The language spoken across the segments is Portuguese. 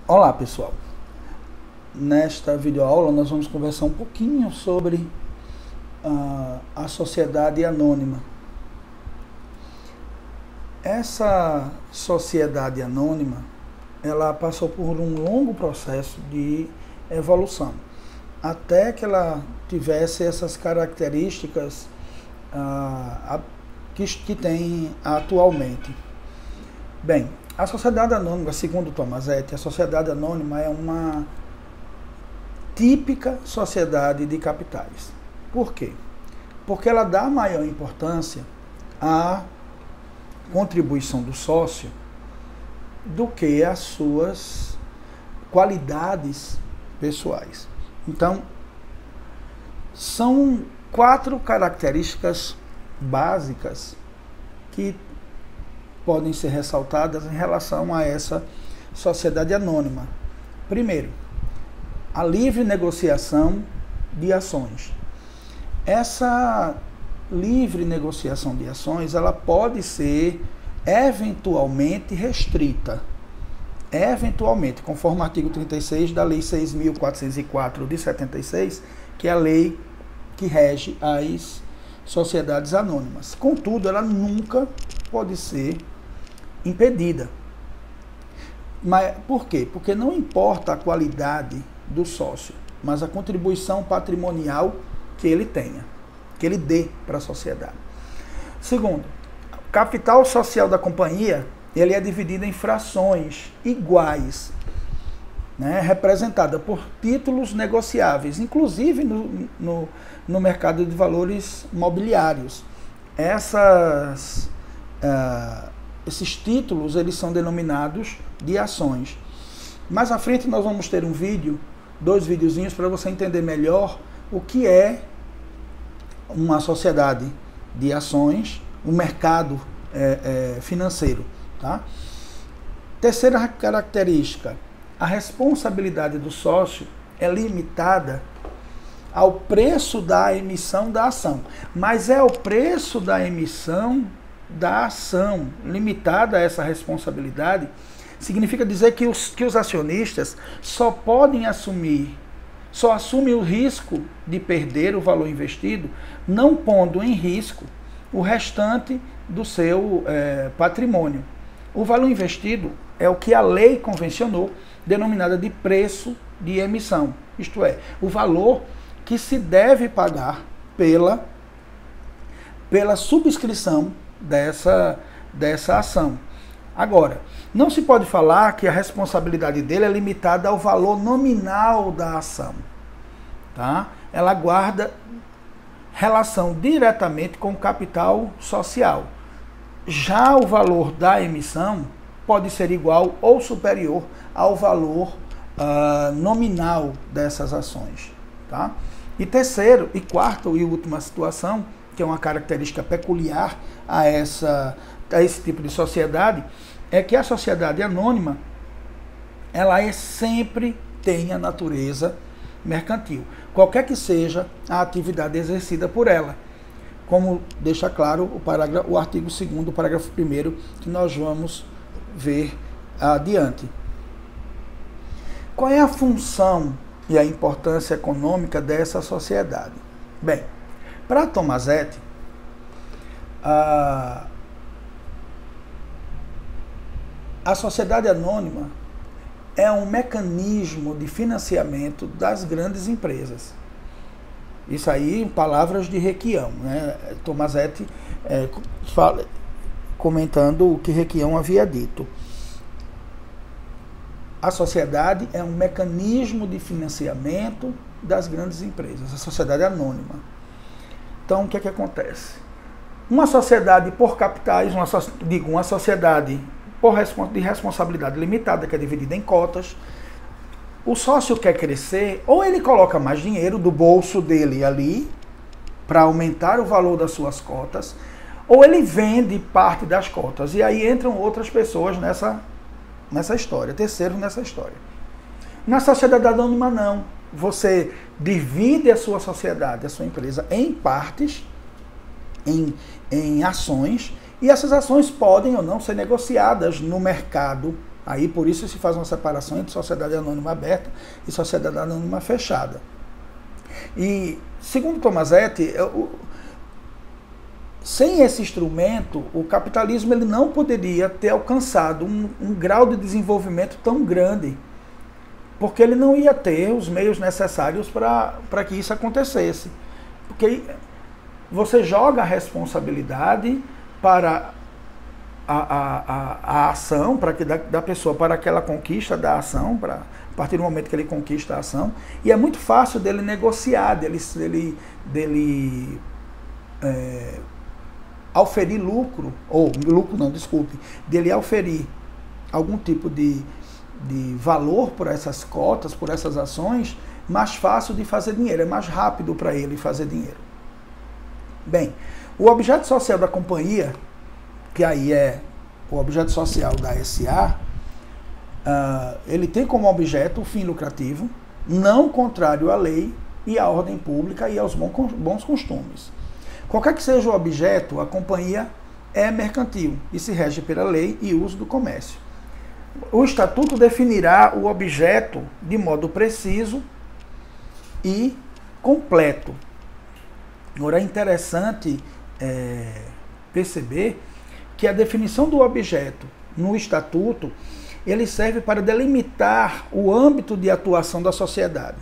Olá pessoal, nesta videoaula nós vamos conversar um pouquinho sobre a sociedade anônima. Essa sociedade anônima, ela passou por um longo processo de evolução, até que ela tivesse essas características que tem atualmente. Bem, a sociedade anônima, segundo Tomasetti, a sociedade anônima é uma típica sociedade de capitais. Por quê? Porque ela dá maior importância à contribuição do sócio do que às suas qualidades pessoais. Então, são 4 características básicas que podem ser ressaltadas em relação a essa sociedade anônima. Primeiro, a livre negociação de ações. Essa livre negociação de ações, ela pode ser eventualmente restrita. Eventualmente, conforme o artigo 36 da Lei 6.404 de 76, que é a lei que rege as sociedades anônimas. Contudo, ela nunca pode ser impedida. Mas por quê? Porque não importa a qualidade do sócio, mas a contribuição patrimonial que ele tenha, que ele dê para a sociedade. Segundo, o capital social da companhia, ele é dividido em frações iguais, né, representada por títulos negociáveis, inclusive no mercado de valores mobiliários. Esses títulos, eles são denominados de ações. Mais à frente nós vamos ter um vídeo, 2 videozinhos, para você entender melhor o que é uma sociedade de ações, um mercado financeiro. Tá? Terceira característica, a responsabilidade do sócio é limitada ao preço da emissão da ação, mas é o preço da emissão da ação. Limitada a essa responsabilidade significa dizer que os acionistas só assumem o risco de perder o valor investido, não pondo em risco o restante do seu patrimônio. O valor investido é o que a lei convencionou, denominada de preço de emissão, isto é, o valor que se deve pagar pela subscrição dessa ação. Agora, não se pode falar que a responsabilidade dele é limitada ao valor nominal da ação. Tá? Ela guarda relação diretamente com o capital social. Já o valor da emissão pode ser igual ou superior ao valor nominal dessas ações. Tá? E terceiro, e quarto e última situação, que é uma característica peculiar a esse tipo de sociedade, é que a sociedade anônima, ela sempre tem a natureza mercantil, qualquer que seja a atividade exercida por ela, como deixa claro o artigo 2º, parágrafo 1º, que nós vamos ver adiante. Qual é a função e a importância econômica dessa sociedade? Bem, para Tomasetti, a sociedade anônima é um mecanismo de financiamento das grandes empresas. Isso aí em palavras de Requião, né? Tomasetti comentando o que Requião havia dito. A sociedade é um mecanismo de financiamento das grandes empresas, a sociedade anônima. Então, o que é que acontece? Uma sociedade por capitais, uma sociedade de responsabilidade limitada, que é dividida em cotas, o sócio quer crescer, ou ele coloca mais dinheiro do bolso dele ali, para aumentar o valor das suas cotas, ou ele vende parte das cotas, e aí entram outras pessoas nessa história, terceiros nessa história. Na sociedade anônima não, você divide a sua sociedade, a sua empresa, em partes, em ações, e essas ações podem ou não ser negociadas no mercado Aí, por isso, se faz uma separação entre sociedade anônima aberta e sociedade anônima fechada. E, segundo Tomasetti, sem esse instrumento, o capitalismo ele não poderia ter alcançado um grau de desenvolvimento tão grande, porque ele não ia ter os meios necessários para que isso acontecesse. Porque você joga a responsabilidade para a ação, para que da pessoa para aquela conquista da ação, a partir do momento que ele conquista a ação, e é muito fácil dele negociar, dele auferir lucro, dele auferir algum tipo de valor por essas cotas, por essas ações, mais fácil de fazer dinheiro, é mais rápido para ele fazer dinheiro. Bem, o objeto social da companhia, que aí é o objeto social da SA, ele tem como objeto o fim lucrativo, não contrário à lei e à ordem pública e aos bons costumes. Qualquer que seja o objeto, a companhia é mercantil e se rege pela lei e uso do comércio. O Estatuto definirá o objeto de modo preciso e completo. Agora é interessante perceber que a definição do objeto no Estatuto, ele serve para delimitar o âmbito de atuação da sociedade,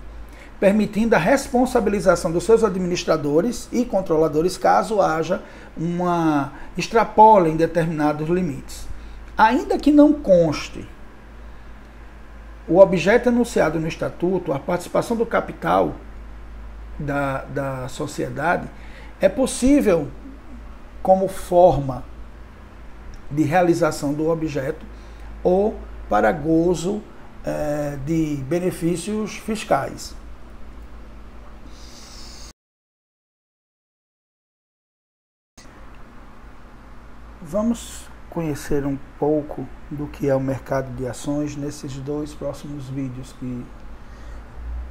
permitindo a responsabilização dos seus administradores e controladores caso haja extrapolem determinados limites. Ainda que não conste o objeto enunciado no Estatuto, a participação do capital da sociedade é possível como forma de realização do objeto ou para gozo de benefícios fiscais. Vamos conhecer um pouco do que é o mercado de ações nesses 2 próximos vídeos que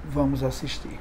vamos assistir.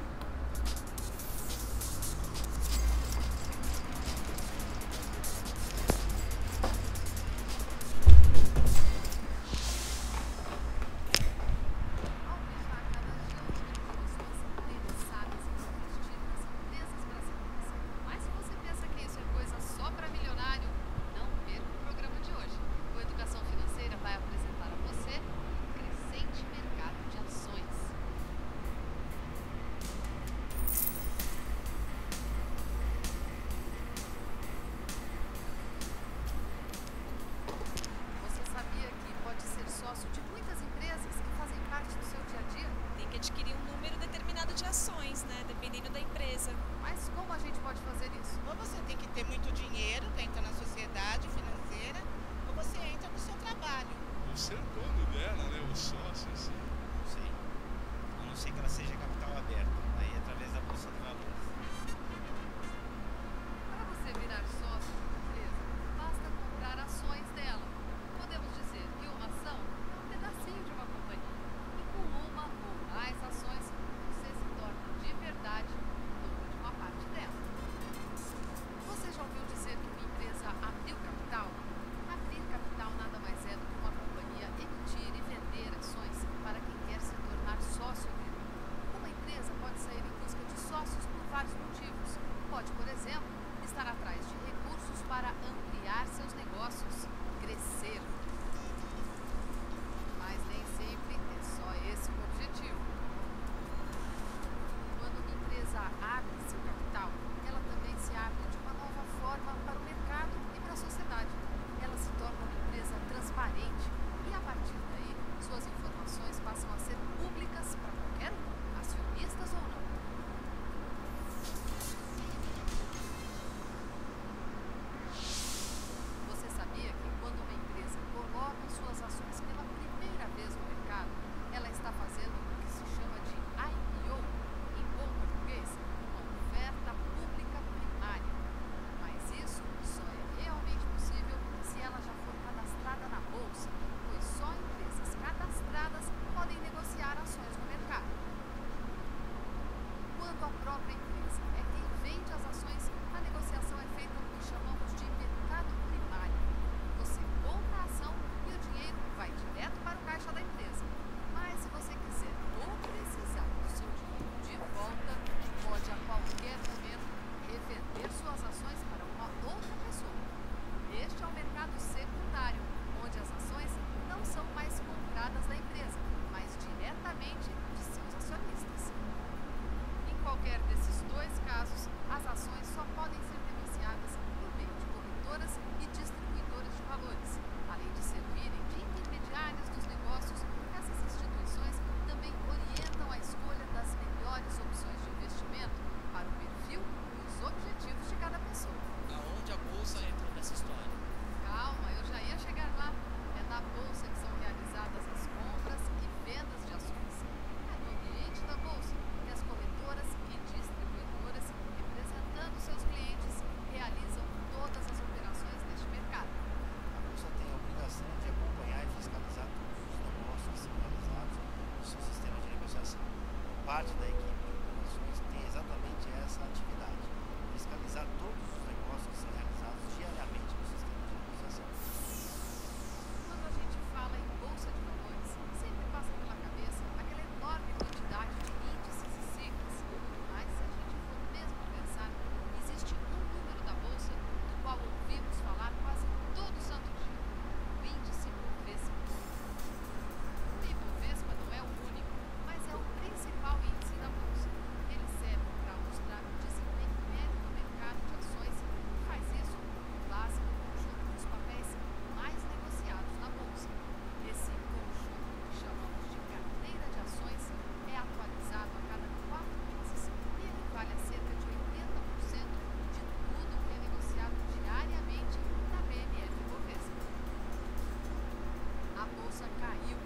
bolsa caiu.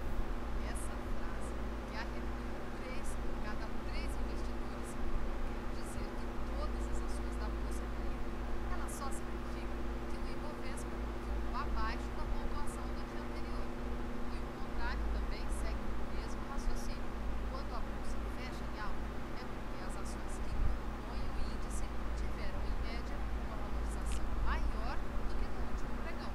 Essa frase, que arrepiou cada três investidores, quer dizer que todas as ações da bolsa caíram. Ela só significa que o Ibovespa ficou abaixo da pontuação do dia anterior. E o contrário também segue o mesmo raciocínio. Quando a bolsa fecha em alta, é porque as ações que compõem o índice tiveram, em média, uma valorização maior do que no último pregão.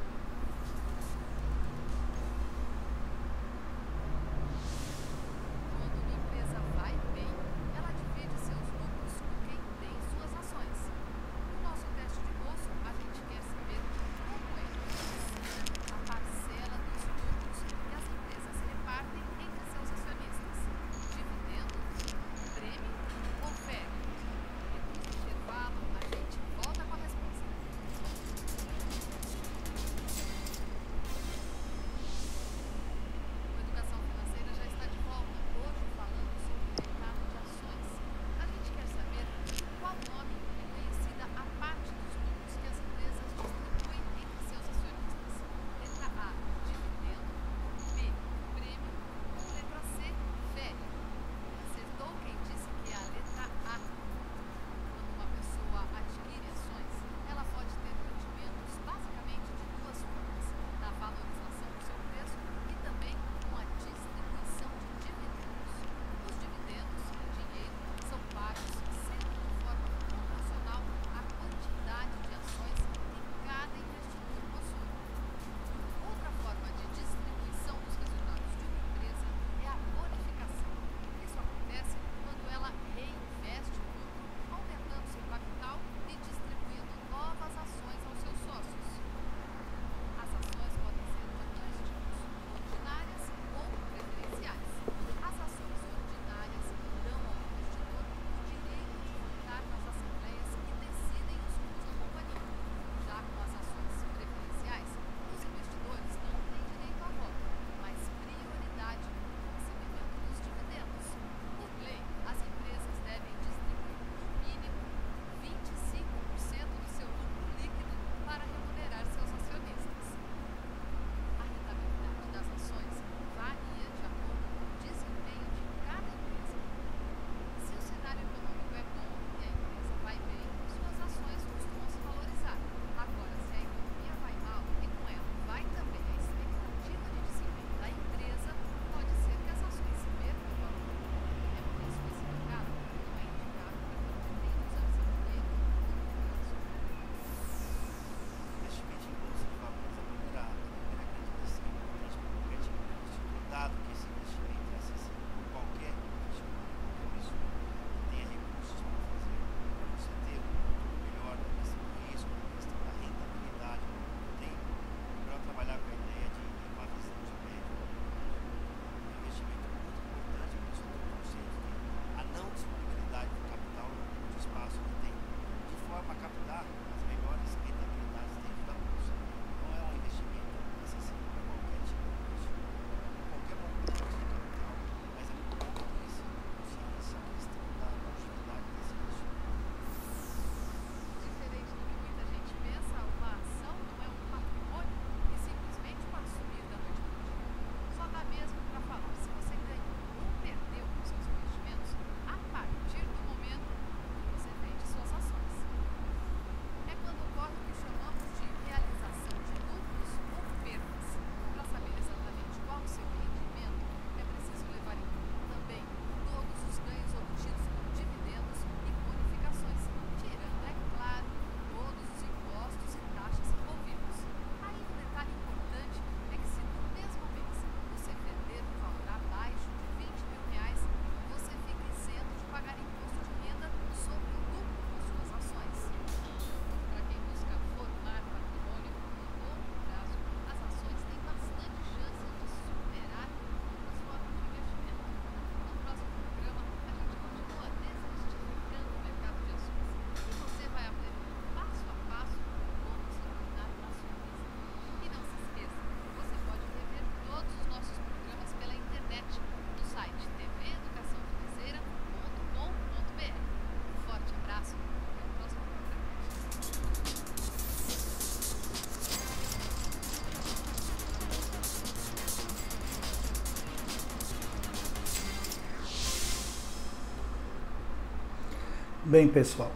Bem, pessoal,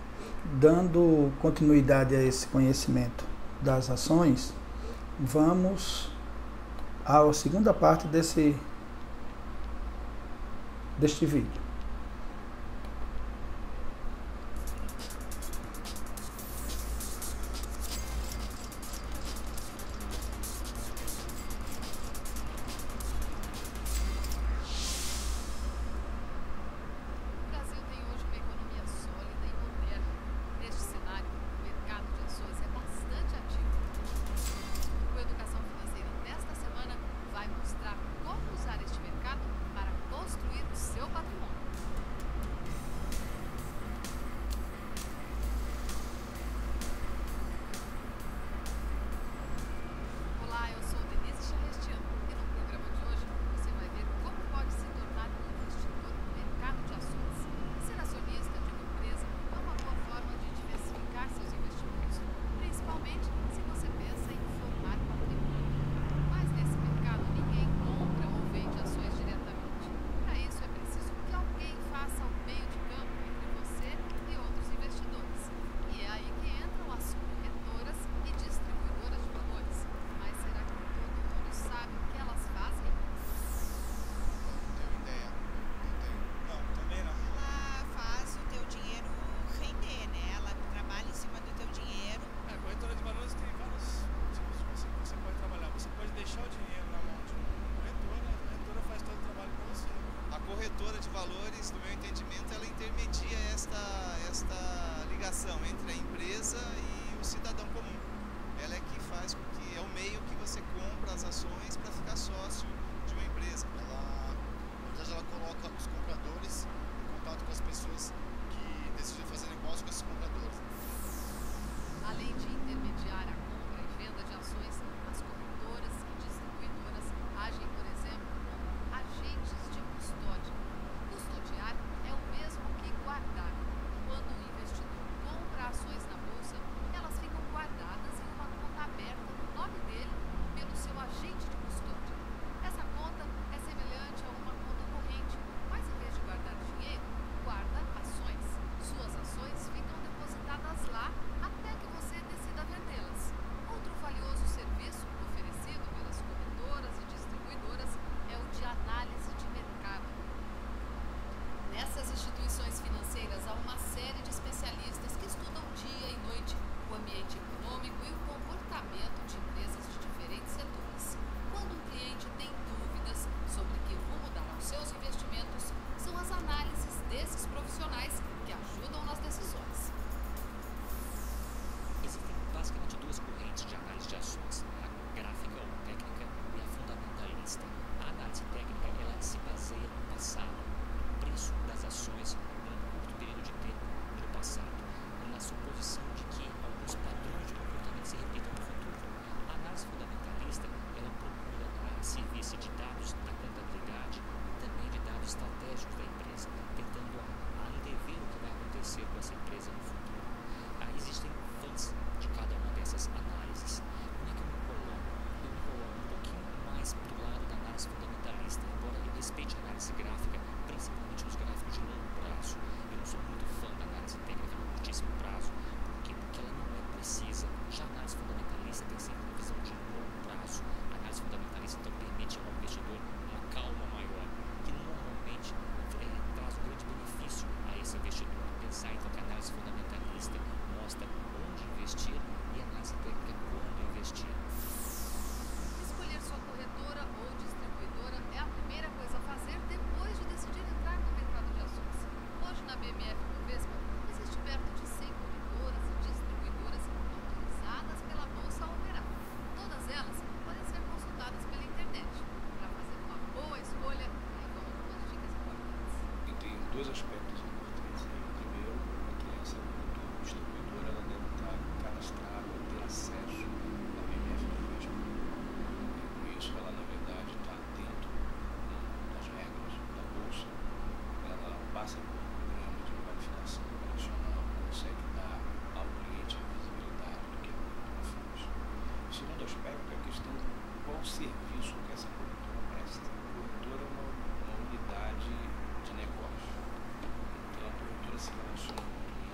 dando continuidade a esse conhecimento das ações, vamos à segunda parte deste vídeo. O Brasil tem hoje uma economia sólida e moderna. Neste cenário, o mercado de ações é bastante ativo. O Educação Financeira desta semana vai mostrar como usar este mercado para construir o seu patrimônio. Olá, eu sou Denise Charrestian e no programa de hoje você vai ver como pode se tornar um investidor no mercado de ações. Ser acionista de uma empresa é uma boa forma de diversificar seus investimentos, principalmente se você pensa em formar patrimônio. Mas nesse mercado ninguém compra ou vende ações diretamente. Para isso é preciso que alguém faça o meio de campo entre você e outros investidores. E é aí que entram as corretoras e distribuidoras de valores. Mas será que todo mundo sabe o que elas fazem? Não tenho ideia. Não tenho. Não, também não. Ela faz o teu dinheiro render, né? Ela trabalha em cima do teu dinheiro. A corretora de valores tem vários tipos de você pode trabalhar. Você pode deixar o dinheiro na mão de uma corretora, a corretora faz todo o trabalho para você. A corretora de valores, no meu entendimento, ela intermedia esta ligação entre a empresa e o cidadão comum. Ela é que faz com que é o meio que você compra as ações para ficar sócio de uma empresa. Na verdade, ela coloca os compradores em contato com as pessoas que decidem fazer negócio com esses compradores. Além de intermediar a compra e venda de ações, as corretoras e distribuidoras agem, por exemplo, como agentes de custódia. Custodiar é o mesmo que guardar. Quando o investidor compra ações na bolsa, elas ficam guardadas em uma conta aberta no nome dele pelo seu agente de custódia. Essa conta é semelhante a uma conta corrente, mas em vez de guardar dinheiro, guarda ações. Suas ações ficam depositadas lá até que você decida vendê-las. Outro valioso serviço oferecido pelas corretoras e distribuidoras é o de análise de mercado. Nessas instituições financeiras há uma série de especialistas que estudam dia e noite o ambiente econômico e o comportamento de empresas de diferentes setores. Quando um cliente tem dúvidas sobre que rumo dar aos seus investimentos, são as análises desses profissionais que ajudam nas decisões. Existem basicamente duas correntes de análise de ações, a gráfica ou técnica e a fundamentalista. A análise técnica ela se baseia no passado, no preço das ações num curto período de tempo no passado, na suposição de que alguns padrões de comportamento se repitam no futuro. A análise fundamentalista ela procura servir-se de dados da contabilidade e também de dados estratégicos da empresa, tentando antever o que vai acontecer com essa empresa no futuro. Existem fãs de cada uma dessas análises. Como é que eu me coloco? Eu me coloco um pouquinho mais para o lado da análise fundamentalista, embora eu respeite a análise gráfica, principalmente os gráficos de longo prazo. Eu não sou muito fã da análise técnica no curtíssimo prazo. Por quê? Porque ela não é precisa. Já a análise fundamentalista tem sempre uma visão de longo prazo. A análise fundamentalista então permite ao investidor uma calma maior, que normalmente traz um grande benefício a esse investidor. Pensar então que a análise fundamentalista mostra onde investir e a análise técnica quando investir. Escolher sua corretora ou distribuidora é a primeira coisa a fazer depois de decidir entrar no mercado de ações. Hoje na BMF Bovespa existe perto de 100 corretoras e distribuidoras autorizadas pela Bolsa a operar. Todas elas podem ser consultadas pela internet. Para fazer uma boa escolha, aí vão algumas dicas importantes. E tem dois aspectos importantes aí. Primeiro, é que essa corretora distribuidora ela deve estar cadastrada, ter acesso à BMF Bovespa. E com isso, ela na verdade está atento das regras da bolsa. Ela passa por um programa de qualificação operacional, consegue dar ao cliente a visibilidade do que a corretora faz. O segundo aspecto é a questão de qual serviço que essa corretora presta. A corretora é uma unidade de negócio. Então a corretora se relaciona com o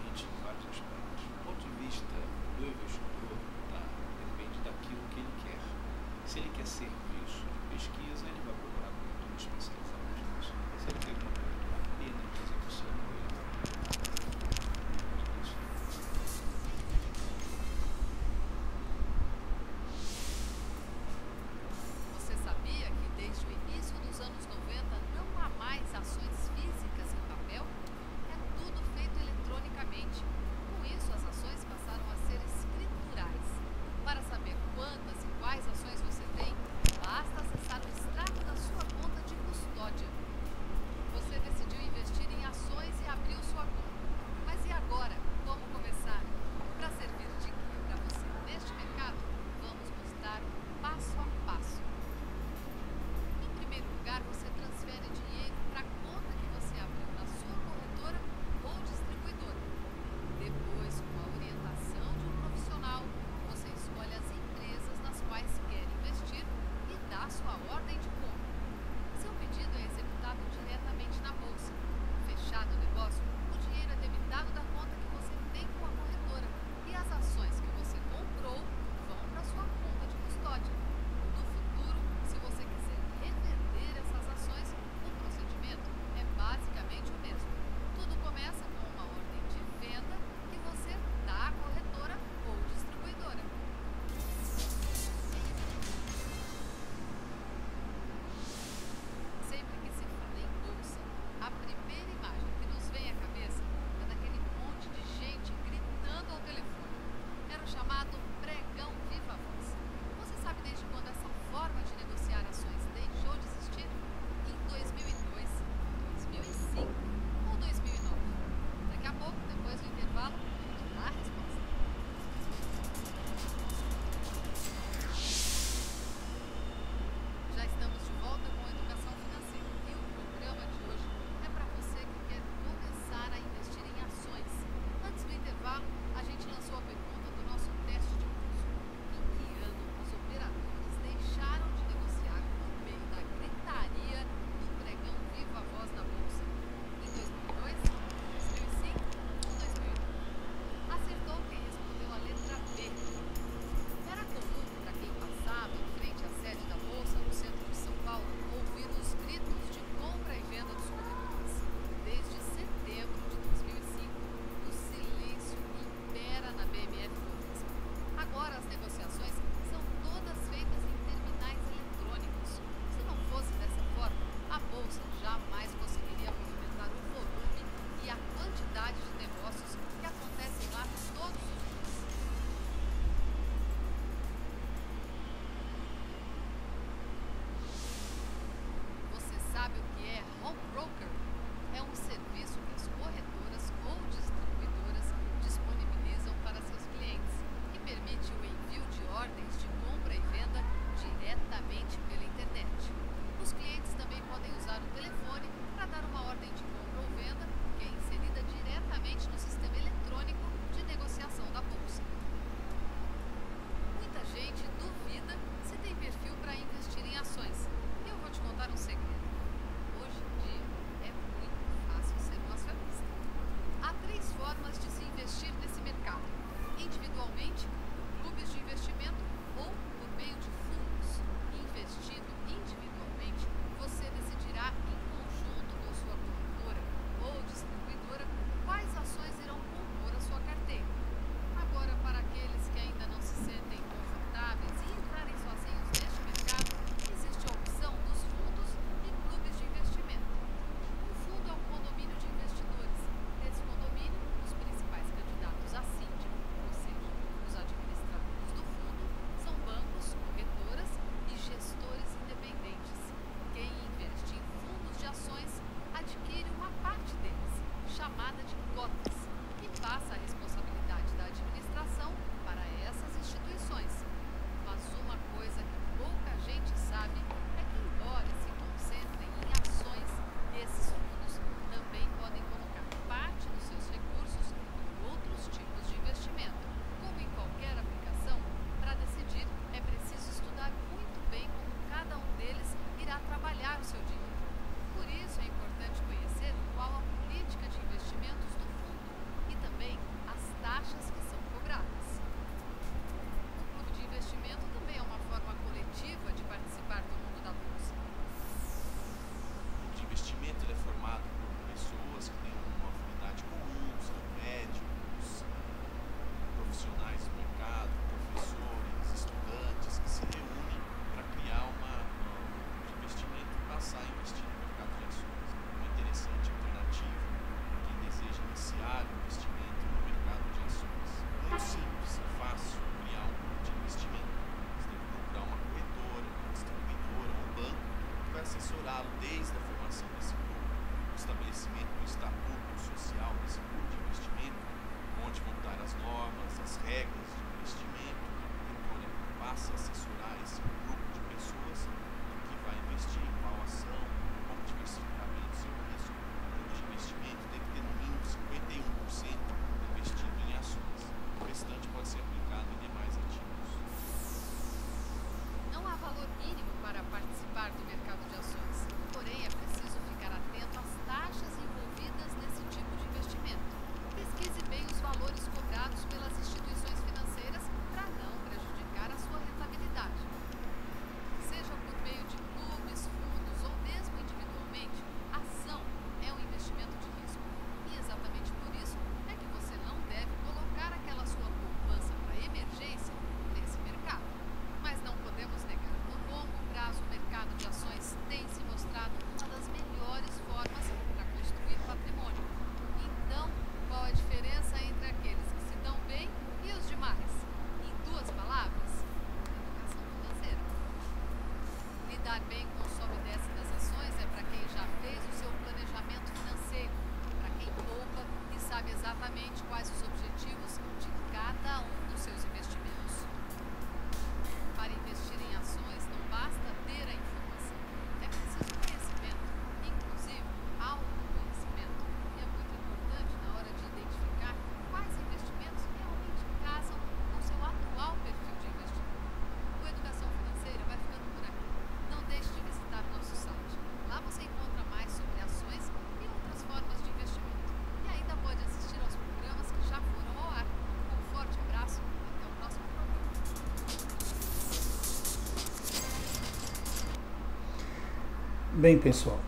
Bem, pessoal,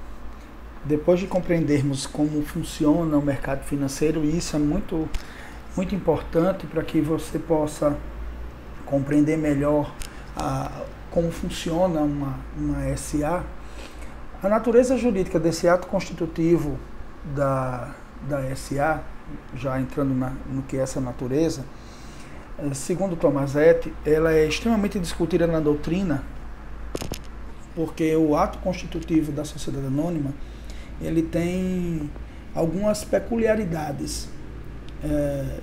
depois de compreendermos como funciona o mercado financeiro, e isso é muito, muito importante para que você possa compreender melhor como funciona uma SA, a natureza jurídica desse ato constitutivo da SA, já entrando no que é essa natureza, segundo Tomazetti, ela é extremamente discutida na doutrina, porque o ato constitutivo da sociedade anônima, ele tem algumas peculiaridades.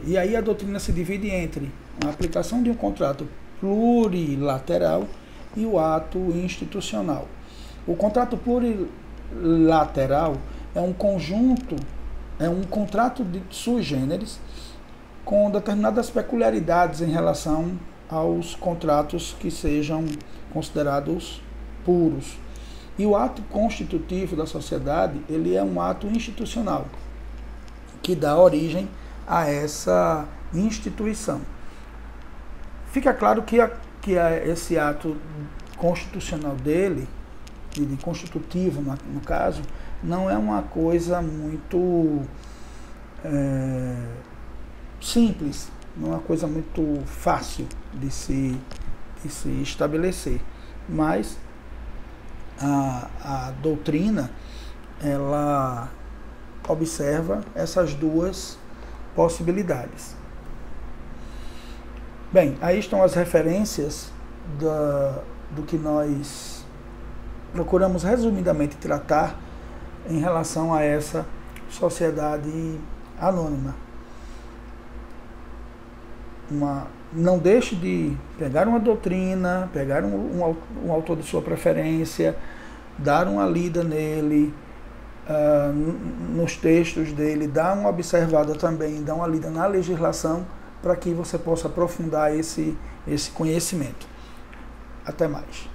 E aí a doutrina se divide entre a aplicação de um contrato plurilateral e o ato institucional. O contrato plurilateral é um conjunto, é um contrato de sui generis com determinadas peculiaridades em relação aos contratos que sejam considerados puros. E o ato constitutivo da sociedade, ele é um ato institucional, que dá origem a essa instituição. Fica claro que esse ato constitucional dele, de constitutivo no caso, não é uma coisa muito simples, não é uma coisa muito fácil de se estabelecer. Mas a doutrina, ela observa essas duas possibilidades. Bem, aí estão as referências do que nós procuramos resumidamente tratar em relação a essa sociedade anônima. Não deixe de pegar uma doutrina, pegar um autor de sua preferência, dar uma lida nele, nos textos dele, dar uma observada também, dar uma lida na legislação, para que você possa aprofundar esse conhecimento. Até mais.